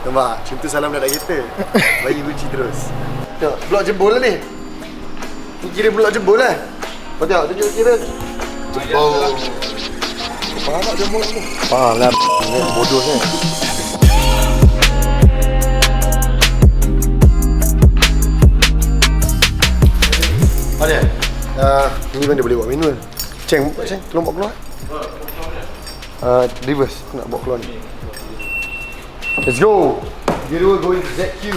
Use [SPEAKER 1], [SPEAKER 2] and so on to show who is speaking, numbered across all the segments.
[SPEAKER 1] Nampak? Macam tu salam nak kereta. Bagi kunci terus. Tengok, blok jebol lah ni. Ni kira blok jebol lah. Kau tengok, tunjuk kira. Jebol. Faham tak jebol ni? Faham lah. Bodoh kan. Ada? Ini mana boleh buat manual. Ceng, tolong bawa keluar. Reverse, aku nak bawa keluar ni. Let's go! Kita dua going to ZQ.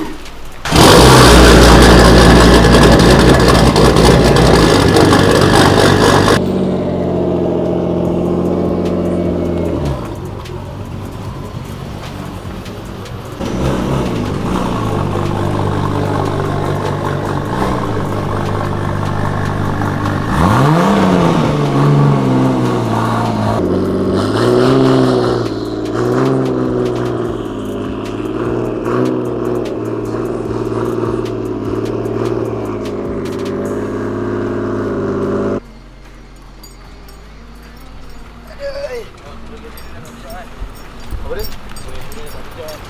[SPEAKER 1] Apa dia?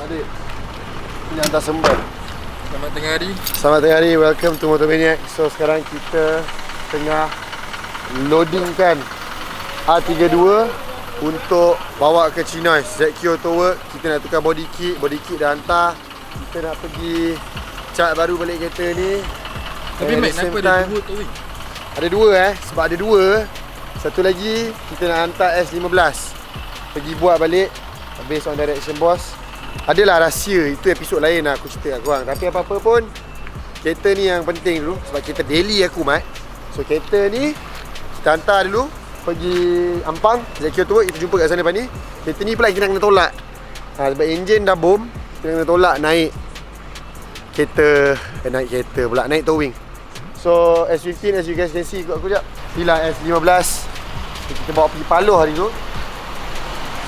[SPEAKER 1] Adik. Ini hantar sembar.
[SPEAKER 2] Selamat tengah hari.
[SPEAKER 1] Selamat tengah hari. Welcome to Motomaniac. So sekarang kita tengah loadingkan R32 untuk bawa ke Chinois ZQ Auto Work. Kita nak tukar body kit dah hantar. Kita nak pergi cat baru balik kereta ni.
[SPEAKER 2] Tapi Mac, kenapa ada dua tu?
[SPEAKER 1] Ada dua sebab ada dua. Satu lagi kita nak hantar S15 pergi buat balik based on direction boss. Adalah rahsia, itu episod lain lah aku cerita kat korang. Tapi apa-apa pun, kereta ni yang penting dulu. Sebab kereta daily aku Mat. So kereta ni kita hantar dulu pergi Ampang, ZQ Auto Work. Kita jumpa kat sana lepas ni. Kereta ni pula kita nak kena tolak sebab enjin dah bom. Kita kena tolak naik kereta, naik kereta pula, naik towing. So S15 as you guys can see, ikut aku sekejap. Inilah S15 kita bawa pergi Paloh hari tu.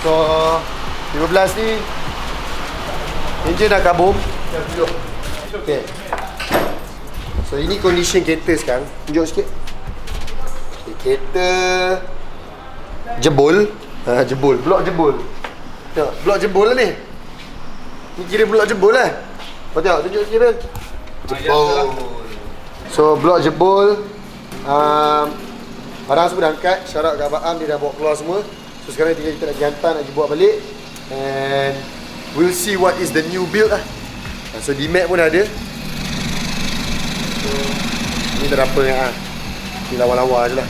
[SPEAKER 1] So 15 ni enjin dah kabum. Okay. So ini condition kereta sekarang. Tunjuk sikit. Okay, kereta jebol. Jebol, blok jebol. Tengok, blok jebol lah ni. Ni kira blok jebol lah. Kau tengok, tunjuk kira. Jebol. So blok jebol. Barang semua dah angkat. Syarat kat Abang Am, dia dah bawa keluar semua. So sekarang tinggal kita nak pergi hantar, nak pergi buat balik. And we'll see what is the new build lah. So D-Mac pun ada. So ni tak ada apa kan. Ni lawa-lawa je lah.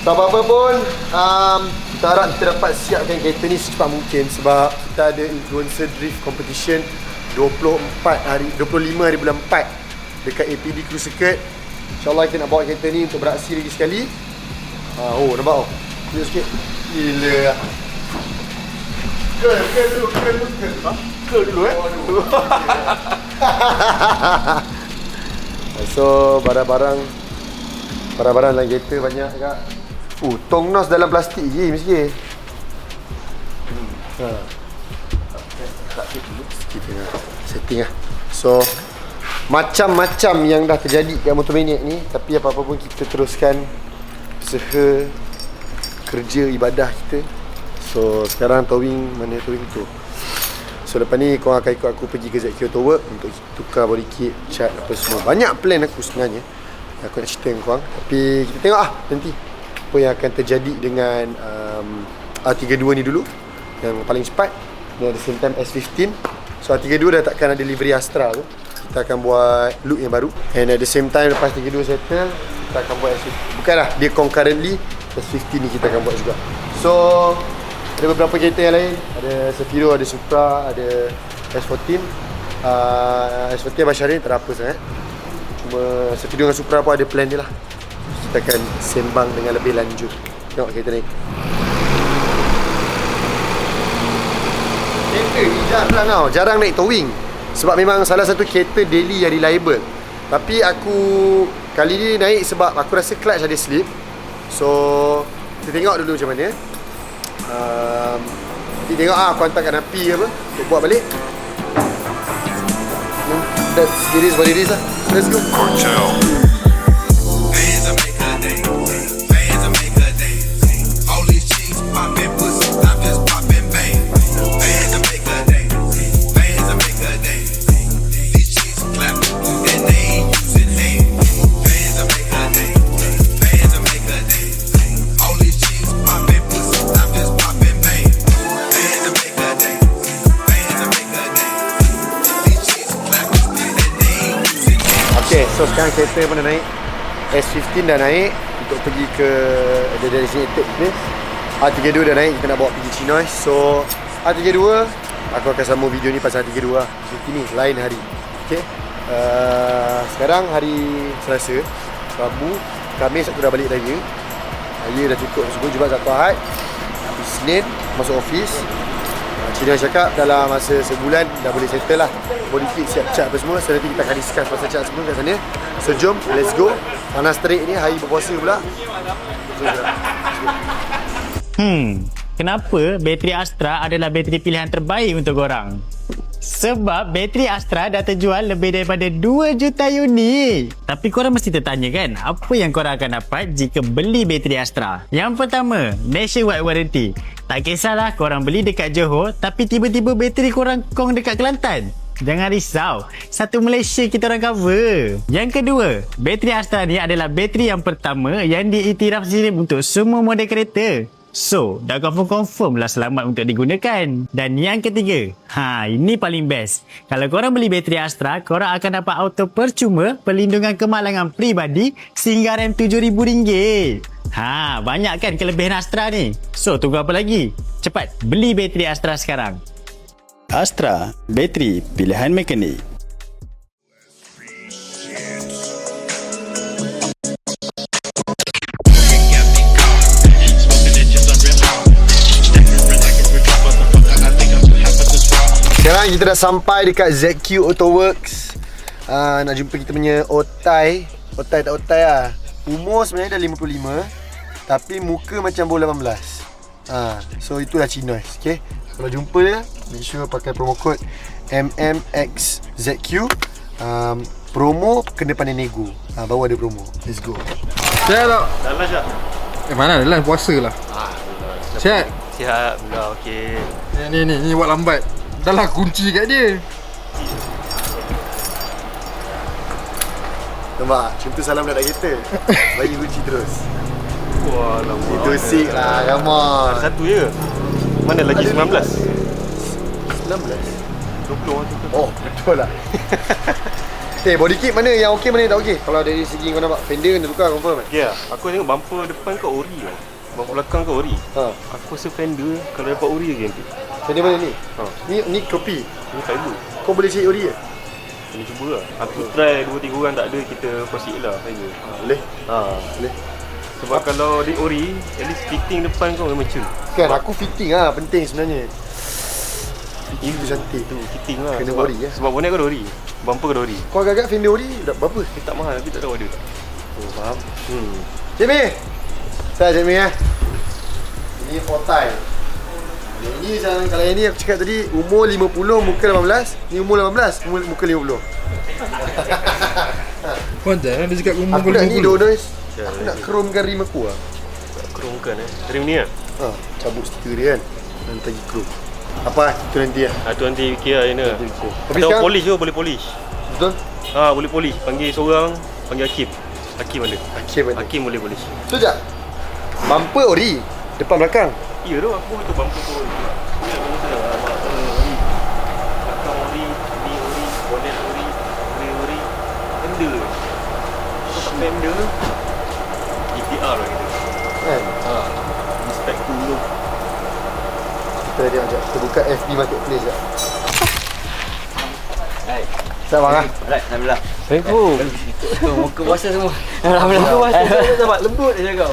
[SPEAKER 1] So apa-apa pun kita harap kita dapat siapkan kereta ni secepat mungkin. Sebab kita ada influencer drift competition 25 hari bulan 4 dekat APD Cruise Circuit. InsyaAllah kita nak bawa kereta ni untuk beraksi lagi sekali. Oh nampak oh. Tunjuk sikit. Gila lah. Ke dulu. Ke dulu So barang-barang dalam kereta banyak kak. Tong nos dalam plastik je mesti. Sikit tengah setting lah. So macam-macam yang dah terjadi kat Motomaniac ni. Tapi apa-apa pun kita teruskan usaha kerja ibadah kita. So sekarang towing, mana towing tu. So lepas ni korang akan ikut aku pergi ke ZQ Auto Work untuk tukar body kit, cat apa semua. Banyak plan aku sebenarnya aku nak cerita dengan korang. Tapi kita tengok nanti apa yang akan terjadi dengan R32 ni dulu, yang paling cepat. Dan at the same time S15. So R32 dah takkan ada livery Astra tu. Kita akan buat look yang baru. And at the same time lepas R32 settle, kita akan buat S15. Bukanlah, dia concurrently S15 ni kita akan buat juga. So ada beberapa kereta yang lain. Ada Safiro, ada Supra, ada S14. S14 Abang Syahrin tak ada apa sangat. Cuma Safiro dengan Supra pun ada plan dia lah. Kita akan sembang dengan lebih lanjut. Tengok kereta naik. Kereta ni jarang naik towing. Sebab memang salah satu kereta daily yang reliable. Tapi aku kali ni naik sebab aku rasa clutch ada slip. So kita tengok dulu macam mana. Kita tengok aku hantarkan api apa untuk buat balik. That's it is what it is lah. Let's go. Sekarang kereta pun dah naik. S15 dah naik untuk pergi ke the designated place. R32 dah naik, kita nak bawa pergi Cinoy. So R32 aku akan sambung video ni pasal R32 lah. Nanti ni lain hari. Okay. Sekarang hari Selasa, Rabu, Khamis aku dah balik raya. Raya dah cukup semua, Jumaat, Sabtu, Ahad. Isnin masuk office. Cina cakap dalam masa sebulan dah boleh settle lah. Body kit siap cat apa semua. So nanti kita akan discuss pasal cat semua kat sana. So jom, let's go. Panas terik ni, hari berpuasa pula.
[SPEAKER 3] Kenapa bateri Astra adalah bateri pilihan terbaik untuk korang? Sebab bateri Astra dah terjual lebih daripada 2 juta unit. Tapi korang mesti tertanya kan, apa yang korang akan dapat jika beli bateri Astra? Yang pertama, nationwide warranty. Tak kisahlah korang beli dekat Johor tapi tiba-tiba bateri korang kong dekat Kelantan. Jangan risau, satu Malaysia kita orang cover. Yang kedua, bateri Astra ni adalah bateri yang pertama yang diiktiraf sendiri untuk semua model kereta. So, dah confirm lah selamat untuk digunakan. Dan yang ketiga, ini paling best. Kalau korang beli bateri Astra, korang akan dapat auto percuma, perlindungan kemalangan peribadi sehingga RM7,000. Banyak kan kelebihan Astra ni? So, tunggu apa lagi? Cepat, beli bateri Astra sekarang.
[SPEAKER 4] Astra, bateri pilihan mekanik.
[SPEAKER 1] Sekarang kita dah sampai dekat ZQ Auto Works. Nak jumpa kita punya Otai. Otai tak Otai lah. Umur sebenarnya dah 55, tapi muka macam bawah 18. So itulah Cinoys. Okay, kalau jumpa dia, make sure pakai promo code MMXZQ. Promo kena pandai nego. Baru ada promo. Let's go.
[SPEAKER 2] Siap tak?
[SPEAKER 5] Dalam Syah.
[SPEAKER 2] Mana adalah puasa lah. Siap?
[SPEAKER 5] Siap. Dah okey.
[SPEAKER 2] Ni buat lambat. Dah lah kunci kat dia.
[SPEAKER 1] Nampak? Contoh salam dah kereta. Bagi kunci terus.
[SPEAKER 5] Wah, lama.
[SPEAKER 1] Itu sick lah, come on.
[SPEAKER 5] Ada satu je. Mana lagi 19?
[SPEAKER 1] 19?
[SPEAKER 5] 20.
[SPEAKER 1] Oh, betul lah. Body kit mana yang okey, mana yang tak okey? Kalau dari segi kau nampak fender kena tukar confirm kan?
[SPEAKER 5] Ya, aku tengok bumper depan kau ori lah. Bumper belakang kau ori. Aku rasa fender kalau dapat ori lagi nanti.
[SPEAKER 1] Fender mana ni? Ni kopi.
[SPEAKER 5] Ini fiber.
[SPEAKER 1] Kau boleh cari ori ke?
[SPEAKER 5] Kena cuba lah. Aku try 2-3 orang tak ada, kita proceed lah fiber.
[SPEAKER 1] Boleh? Boleh.
[SPEAKER 5] Sebab kalau di ori, at least fitting depan kau memang cun.
[SPEAKER 1] Kan aku fitting lah penting sebenarnya. Itu cantik.
[SPEAKER 5] Itu fitting lah.
[SPEAKER 1] Kena
[SPEAKER 5] sebab,
[SPEAKER 1] ori ya.
[SPEAKER 5] Sebab bonet kau ada ori. Bumper kau ada ori.
[SPEAKER 1] Kau agak-agak fender ori dah berapa?
[SPEAKER 5] Tak mahal tapi tak tahu ada. Oh, faham?
[SPEAKER 1] Cik Mi! Saya Cik Mi Ini Otai. Ini kalau yang ni aku cakap tadi umur 50, muka 18. Ni umur 18, muka 50.
[SPEAKER 2] Panjang dia cakap umur
[SPEAKER 1] Aku nak ni dua-dua. Aku nak chrome-kan rim aku lah.
[SPEAKER 5] Chrome-kan Rim ni lah?
[SPEAKER 1] Cabut stiker dia kan. Dan tagi chrome. Apa? Itu nanti lah.
[SPEAKER 5] Itu nanti fikir lah Ina.
[SPEAKER 1] Tapi
[SPEAKER 5] Atau
[SPEAKER 1] sekarang
[SPEAKER 5] polish je, boleh polish.
[SPEAKER 1] betul?
[SPEAKER 5] Boleh polish. Panggil seorang, panggil Hakim. Hakim ada.
[SPEAKER 1] Hakim ada.
[SPEAKER 5] Hakim boleh polish.
[SPEAKER 1] Betul tak? Bumper ori. Depan belakang.
[SPEAKER 5] Ya tu, aku tu bumper tu ori. Ni lah bumper dah. Ori. Belakang ori, ni ori, bonnet ori, rear ori. Fender. Kau tak fender, GTR lah kita.
[SPEAKER 1] Kan?
[SPEAKER 5] Inspect dulu.
[SPEAKER 1] Kita dia ajak. Kita buka FB Marketplace tak?
[SPEAKER 6] Hai.
[SPEAKER 1] Siap bang lah.
[SPEAKER 6] Alright, alhamdulillah.
[SPEAKER 5] Assalamualaikum.
[SPEAKER 6] Muka puasa semua. Alhamdulillah. Muka puasa semua lembut je kau.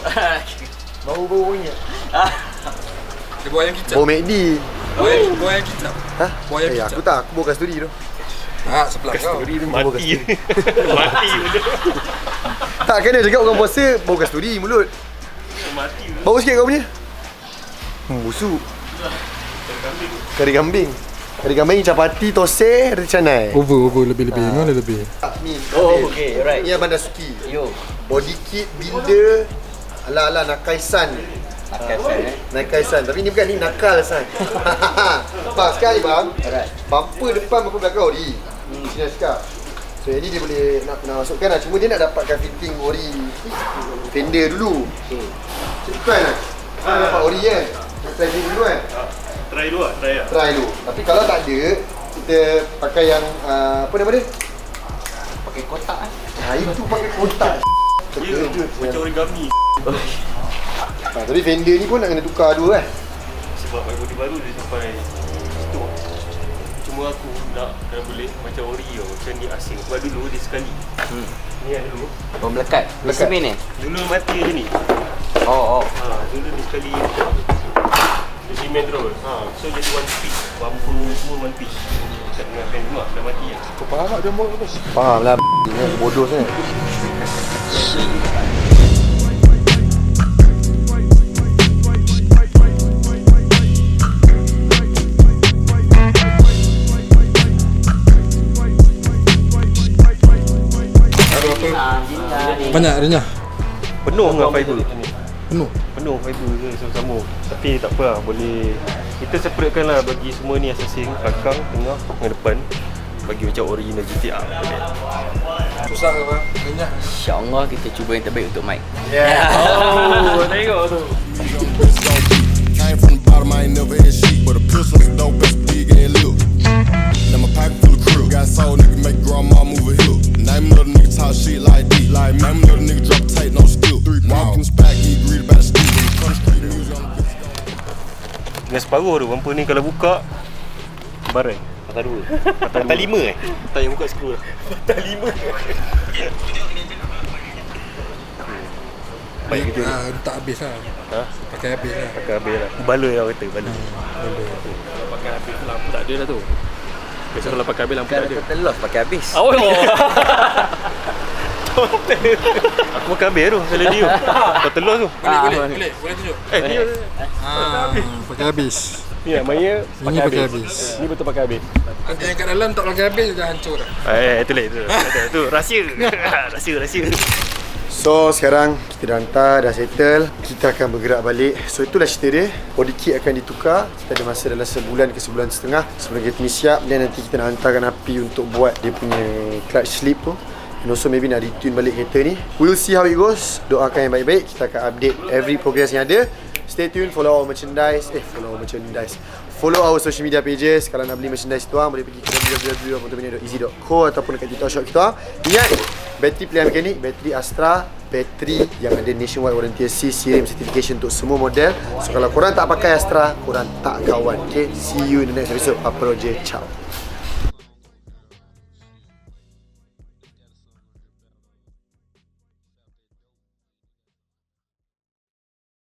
[SPEAKER 1] Bau-bau minyak.
[SPEAKER 2] Dia buat ayam kicap.
[SPEAKER 1] Bau McD.
[SPEAKER 2] Buat ayam kicap.
[SPEAKER 1] Hah?
[SPEAKER 2] Bau ayam kicap.
[SPEAKER 1] Aku tak. Aku bawa kasturi tu.
[SPEAKER 2] Sebelah kau.
[SPEAKER 5] Mati. Mati benda.
[SPEAKER 1] Tak kena cakap orang puasa bau kasturi mulut.
[SPEAKER 5] Mati.
[SPEAKER 1] Bau sikit kau punya. Busuk. Kari kambing. Kari kambing, capati, tose, rencanai.
[SPEAKER 2] Over lebih-lebih. Mana lebih?
[SPEAKER 1] Min.
[SPEAKER 6] Oh, okay, alright.
[SPEAKER 1] Ni Abang Dasuki.
[SPEAKER 6] Yo.
[SPEAKER 1] Body kit, builder. Ala-ala Nakai-san. Nakai-san. Tapi ni bukan, ni Nakal-san. Bang, sekali bang.
[SPEAKER 6] Alright.
[SPEAKER 1] Bumper depan, bumper belakang ori. Sini cakap. So yang ni dia boleh nak masukkan lah. Cuma dia nak dapatkan fitting ori fender dulu. Cepat lah. Nak dapat ori kan. Try dulu kan.
[SPEAKER 5] Try dulu lah,
[SPEAKER 1] Try dulu. Tapi kalau tak ada, kita pakai yang apa nama dia?
[SPEAKER 6] Pakai kotak
[SPEAKER 1] Itu pakai kotak.
[SPEAKER 5] Ya, macam origami.
[SPEAKER 1] Tapi fender ni pun nak kena tukar dua kan.
[SPEAKER 5] Sebab body baru dia sampai situ. Cuma aku nak kena boleh macam ori tau. Macam ni asing. Sebab dulu dia sekali. Ni yang dulu.
[SPEAKER 6] Oh, melekat. Mesin ni?
[SPEAKER 5] Dulu mati je ni.
[SPEAKER 6] Oh.
[SPEAKER 5] Dulu dia sekali. Dia cement roll. So jadi one piece. Bampu semua one piece. Tak dengan fan rumah. Dah mati kan.
[SPEAKER 2] Kau faham tak dia mau tu?
[SPEAKER 1] Faham lah. Ini bodoh sangat.
[SPEAKER 2] Banyak adanya.
[SPEAKER 5] Penuh dengan fiber.
[SPEAKER 2] Penuh
[SPEAKER 5] Fiber ke sama-sama. Tapi tak apa lah. Boleh. Kita separatekan lah bagi semua ni asasing. Belakang, tengah dengan depan. Bagi macam original GTR.
[SPEAKER 2] Susah ke bang? Banyak.
[SPEAKER 6] InsyaAllah kita cuba yang terbaik untuk Mike.
[SPEAKER 5] Oh, tengok tu.
[SPEAKER 7] Came from the bottom, I ain't never had shit, but a pistol's dope, best big and look. Now my pocket full of crew. Got soul nigga make grandma move a hill. Name another nigga talk shit like D. Like name another nigga drop a tape, no skill. Walk in the spot, get greeted by the steel. When the country street music on the bitch.
[SPEAKER 5] Dengan separuh tu. Bumper ni kalau buka barai. Patah 2. Patah 5 Tak yang buka skru lah. Patah 5. Baik gitu.
[SPEAKER 2] Tak habis lah. Pakai habis lah.
[SPEAKER 5] Pakai habis lah. Baloi lah kata. Baloi. Kalau pakai habis tu lampu tak ada lah tu. Biasa kalau pakai habis lampu tak ada.
[SPEAKER 6] Kau telos pakai habis.
[SPEAKER 5] Oh. Aku pakai habis tu. Salah dia. Kau telos tu.
[SPEAKER 2] Boleh tunjuk.
[SPEAKER 5] Ni
[SPEAKER 2] Pakai habis.
[SPEAKER 5] ni namanya
[SPEAKER 2] Ini pakai habis.
[SPEAKER 5] Ni betul pakai habis.
[SPEAKER 2] Nanti yang kat dalam tak pakai habis dah hancur dah.
[SPEAKER 5] Itu lah itu. Itu rahsia. Rahsia.
[SPEAKER 1] So sekarang kita dah hantar, dah settle. Kita akan bergerak balik. So itulah cerita dia. Body kit akan ditukar. Kita ada masa dalam sebulan ke sebulan setengah sebelum kereta ni siap. Dan nanti kita nak hantarkan api untuk buat dia punya clutch slip tu. And also maybe nak retune balik kereta ni. We'll see how it goes. Doakan yang baik-baik. Kita akan update every progress yang ada. Stay tuned, follow our merchandise. Follow our social media pages. Kalau nak beli merchandise tu boleh pergi ke www.motomania.easy.co ataupun dekat TikTok shop kita. Ingat, bateri pilihan mekanik, bateri Astra, bateri yang ada nationwide warranty assist, CRM certification untuk semua model. So kalau korang tak pakai Astra, korang tak kawan. Okay, see you in the next episode. Papa Roger, ciao.